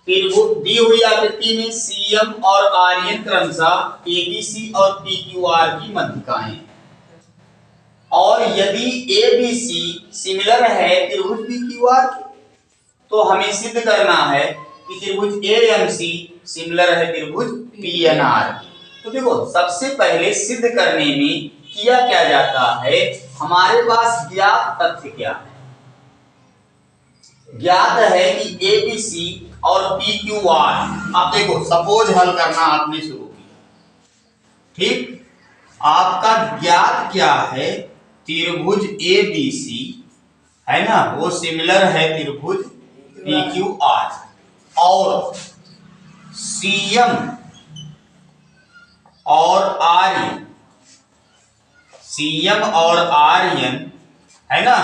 त्रिभुज दी हुई आकृति में सीएम और आर्यन क्रमशः एबीसी और पीक्यूआर की मध्यिकाएं, और यदि एबीसी सिमिलर है त्रिभुज पीक्यूआर की, तो हमें सिद्ध करना है कि त्रिभुज एएमसी सिमिलर है त्रिभुज पीएनआर की। तो देखो, सबसे पहले सिद्ध करने में किया क्या जाता है, हमारे पास ज्ञात तथ्य क्या है। ज्ञात है कि एबीसी और पीक्यूआर, अब देखो सपोज हल करना आपने शुरू किया, ठीक, आपका ज्ञात क्या है, त्रिभुज एबीसी है ना, वो सिमिलर है त्रिभुज पीक्यूआर, और सीएम और आर्यन, सीएम और आर्यन है ना,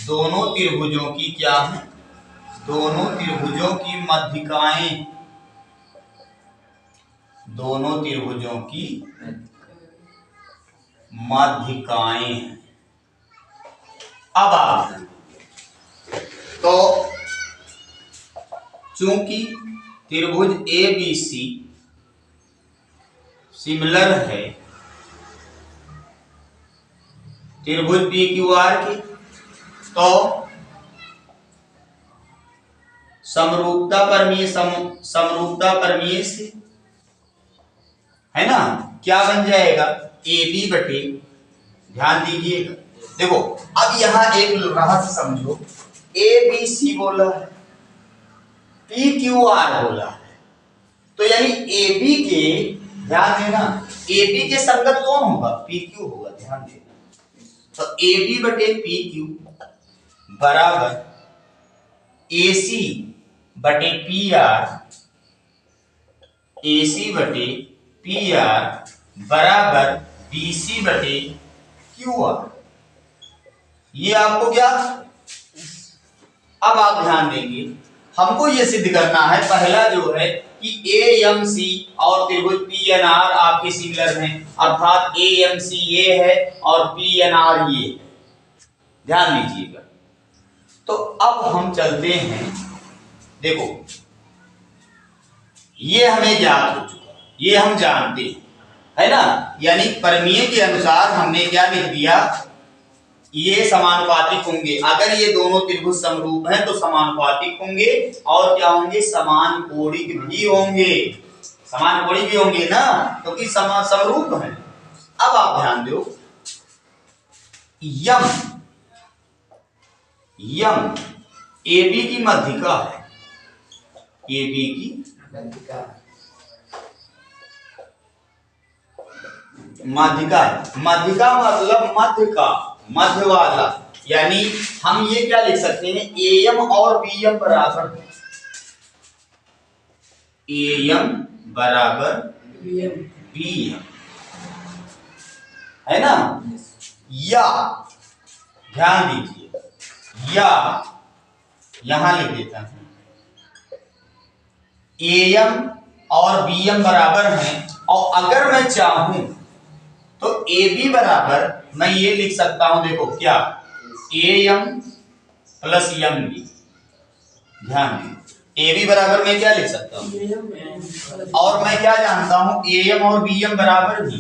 दोनों त्रिभुजों की क्या है, दोनों त्रिभुजों की मध्यिकाएं, दोनों त्रिभुजों की मध्यिकाएं। अब आप तो चूंकि त्रिभुज एबीसी सिमिलर है त्रिभुज पीक्यूआर की, तो समरूपता प्रमेय से है ना क्या बन जाएगा, AB बटे, ध्यान दीजिएगा, देखो अब यहां एक रहस्य समझो, ABC बोला है, PQR बोला है, तो यानी AB के, ध्यान देना, AB के संगत कौन होगा, PQ होगा, ध्यान देना। तो AB बटे PQ बराबर AC बटे PR, AC बटे PR बराबर BC बटे QR। ये आपको क्या, अब आप ध्यान देंगे, हमको ये सिद्ध करना है, पहला जो है कि AMC और त्रिभुज PNR आपके सिमिलर हैं, अर्थात AMC ये है और PNR ये है, ध्यान दीजिएगा। तो अब हम चलते हैं, देखो ये हमें ज्ञात हो चुका, ये हम जानते हैं, है ना, यानी प्रमेय के अनुसार हमने क्या लिख दिया, ये समानुपातिक होंगे, अगर ये दोनों त्रिभुज समरूप हैं तो समानुपातिक होंगे, और क्या होंगे, समान कोणिक भी होंगे, समान कोणिक भी होंगे ना, क्योंकि समरूप हैं। अब आप ध्यान दो, यम AB की मध्यिका है, AB की मध्यिका, मध्यिका मतलब मध्य का, मध्य वाला, यानी हम ये क्या लिख सकते हैं, AM और BM बराबर, AM बराबर BM, है ना, या ध्यान दीजिए, या यहां लिख देता हूं, AM और BM बराबर हैं, और अगर मैं चाहूं तो AB बराबर मैं ये लिख सकता हूं, देखो क्या, AM प्लस MB, ध्यान दीजिए, AB बराबर मैं क्या लिख सकता हूं, और मैं क्या जानता हूं, AM और BM बराबर भी,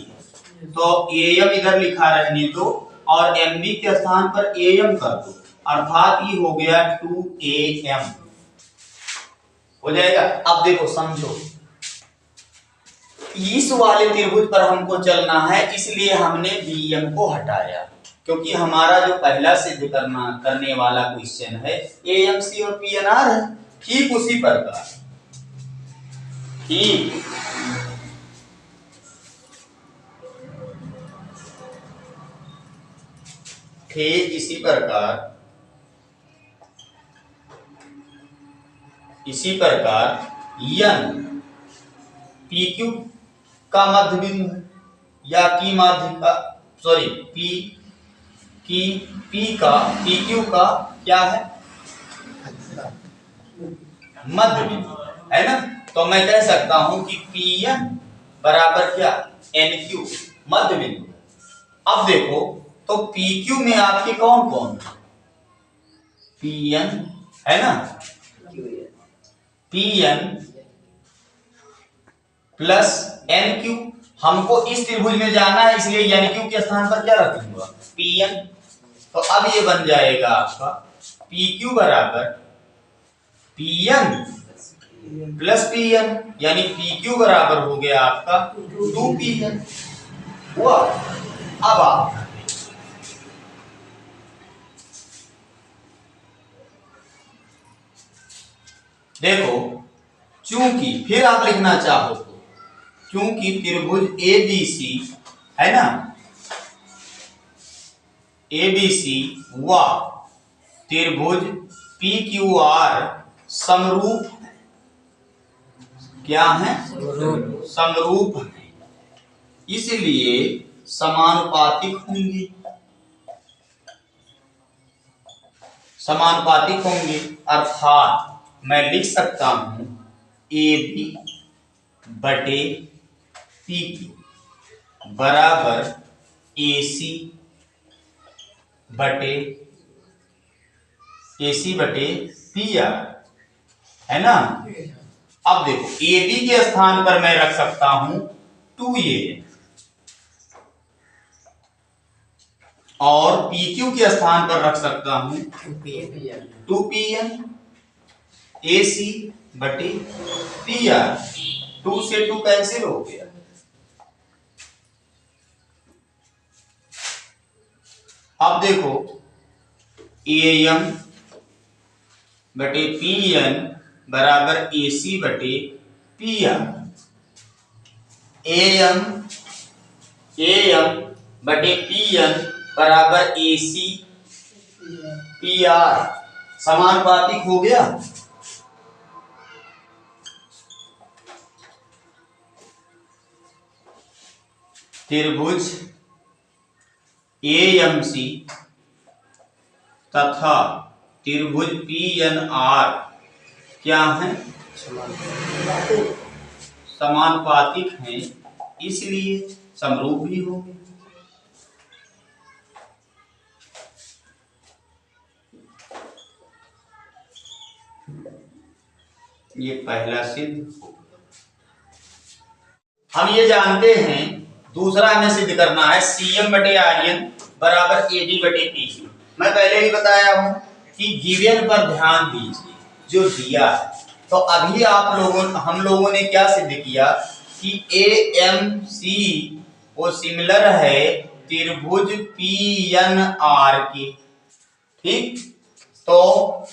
तो AM इधर लिखा रहने दो और MB के स्थान पर AM कर दो, अर्थात ये हो गया 2AM हो जाएगा। अब देखो समझो, इस वाले त्रिभुज पर हमको चलना है, इसलिए हमने BM को हटाया, क्योंकि हमारा जो पहला सिद्ध करने वाला क्वेश्चन है AMC और PNR है, ठीक उसी प्रकार, ठीक इसी प्रकार यन PQ का मध्य बिंदु है, या की माध्यिका, सॉरी PQ का क्या है, मध्य बिंदु, है ना, तो मैं कह सकता हूं कि PN बराबर क्या, NQ मध्य बिंदु। अब देखो, तो PQ में आपके कौन कौन है, PN है ना, P N plus N Q. हमको इस त्रिभुज में जाना है, इसलिए एन क्यू के स्थान पर क्या रख दूंगा, पी एन। तो अब ये बन जाएगा आपका पी क्यू बराबर P N plus P N, यानी पी क्यू बराबर हो गया आपका 2pn हुआ। अब आप देखो, चूंकि फिर आप लिखना चाहो तो, क्योंकि त्रिभुज ABC है ना, ABC व त्रिभुज PQR समरूप, क्या है, समरूप है, इसलिए समानुपातिक होंगे, समानुपातिक होंगे। अर्थात मैं लिख सकता हूं AB बटे PQ बराबर AC बटे PR, है ना। अब देखो AB के स्थान पर मैं रख सकता हूं 2A और PQ के स्थान पर रख सकता हूं 2PN AC बटे PR। 2 से 2 कैंसिल हो गया। अब देखो AM बटे PN बराबर AC बटे PR। AM बटे PN बराबर AC PR, समानुपातिक हो गया। त्रिभुज AMC तथा त्रिभुज PNR क्या है, समानुपातिक हैं, इसलिए समरूप भी होंगे। ये पहला सिद्ध। हम ये जानते हैं, दूसरा हमें सिद्ध करना है CM बटे RN बराबर AD बटे PQ। मैं पहले ही बताया हूं कि गिवन पर ध्यान दीजिए जो दिया है। तो अभी हम लोगों ने क्या सिद्ध किया कि AMC वो सिमिलर है त्रिभुज PNR के, ठीक। तो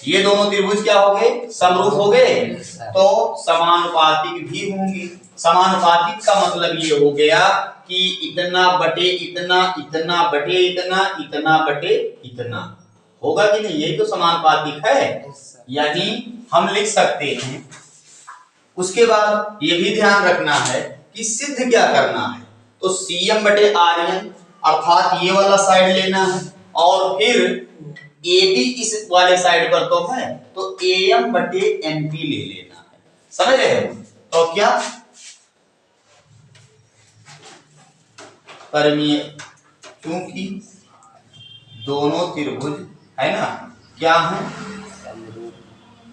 ये दोनों त्रिभुज क्या हो गए, समरूप हो गए, तो समानुपातिक भी होंगे। समानुपातिक का मतलब ये हो गया कि इतना बटे इतना, इतना बटे इतना, इतना बटे इतना होगा कि नहीं, यही तो समानुपातिक है। यानी हम लिख सकते हैं। उसके बाद ये भी ध्यान रखना है कि सिद्ध क्या करना है, तो CM बटे RN अर्थात ये वाला साइड लेना है, और फिर AB इस वाले साइड पर तो है, तो AM बटे MP ले लेना है। समझ रहे हो? तो क्या परमीय, क्योंकि दोनों त्रिभुज है ना क्या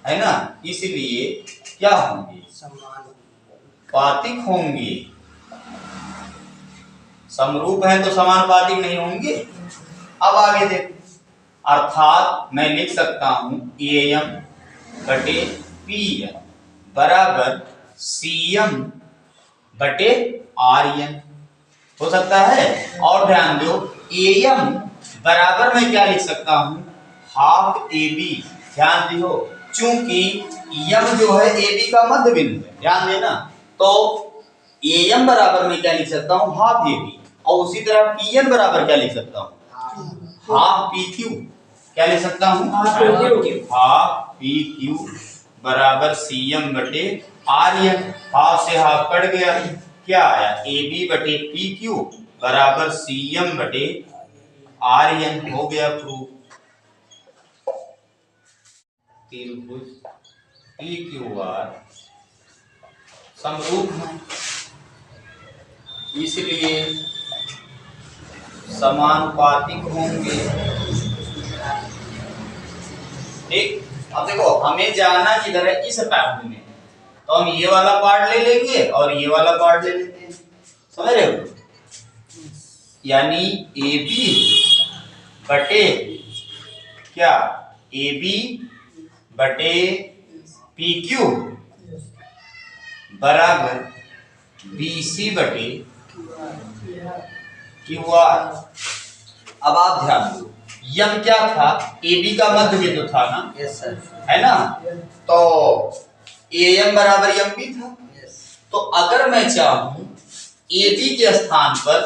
है ना, इसलिए क्या होंगे, समानुपातिक होंगे। समरूप है तो समानुपातिक नहीं होंगे। अब आगे देखो, अर्थात मैं लिख सकता हूं AM बटे PN बराबर CM बटे RN, हो सकता है। और ध्यान दो, AM बराबर मैं क्या लिख सकता हूं, हाफ AB। ध्यान दियो, चूंकि M जो है AB का मध्य बिंदु है, ध्यान देना। तो AM बराबर मैं क्या लिख सकता हूं, हाफ AB। और उसी तरह PN बराबर क्या लिख सकता हूं, हाफ PQ। क्या लिख सकता हूं, हाफ PQ बराबर CM बटे RN। हाफ से हाफ कट गया, क्या आया, AB बटे PQ बराबर CM बटे RN, हो गया प्रूफ। त्रिभुज PQR समरूप है, इसलिए समानुपातिक होंगे, ठीक। अब देखो, हमें जाना किधर है, इस पैटर्न में, तो हम ये वाला पार्ट ले लेंगे और ये वाला पार्ट ले लेते हैं, समझ रहे हो? यानी ए बी बटे क्या, ए बी बटे पी क्यू बराबर बी सी बटे क्यू आर। अब आप ध्यान दो, यम क्या था, ए बी का मध्य बिंदु था ना, यस सर, है ना, तो ए एम बराबर एम बी था। तो अगर मैं चाहूं ए बी के स्थान पर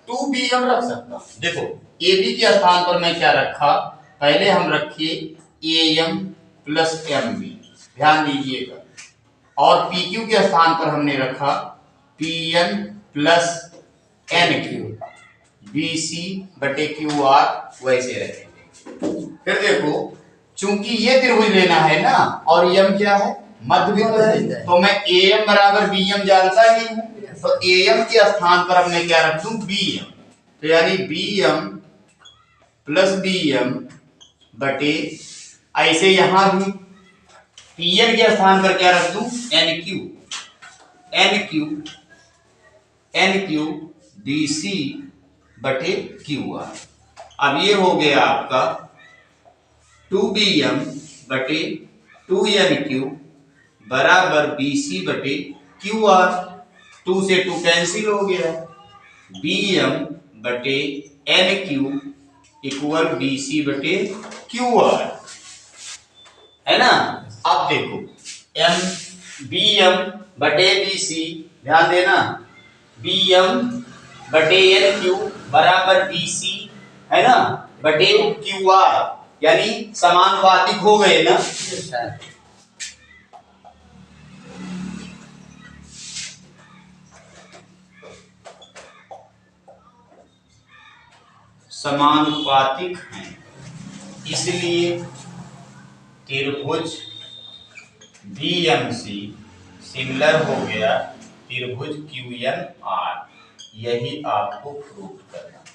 2bm रख सकता हूं। देखो ए बी के स्थान पर मैं क्या रखा, पहले हम रखे A M plus M B, ध्यान दीजिएगा, और पी क्यू के स्थान पर हमने रखा P N plus N Q, B C बटे क्यू आर, वैसे रखेंगे। फिर देखो, चूंकि ये त्रिभुज लेना है ना, और यम क्या है, मध्य बिंदु है, तो मैं ए एम बराबर बी एम जानता ही हूं, तो ए एम के स्थान पर हमने क्या रख दूं, बी एम, तो यानी B M plus B M बटे, ऐसे यहां भी पी एन के स्थान पर क्या रख दूं, N Q, N Q, N Q D C बटे क्यू आर। अब ये हो गया आपका 2bm बटे 2n³ बराबर bc बटे qr। 2 से 2 कैंसिल हो गया, bm बटे n³ इक्वल bc बटे qr, है ना। अब देखो bm बटे bc, ध्यान देना, bm बटे n³ बराबर bc, है ना, बटे qr, यानी समानुपातिक हो गए ना। समानुपातिक हैं, इसलिए त्रिभुज BMC सिमिलर हो गया त्रिभुज QNR। यही आपको प्रूव करना है।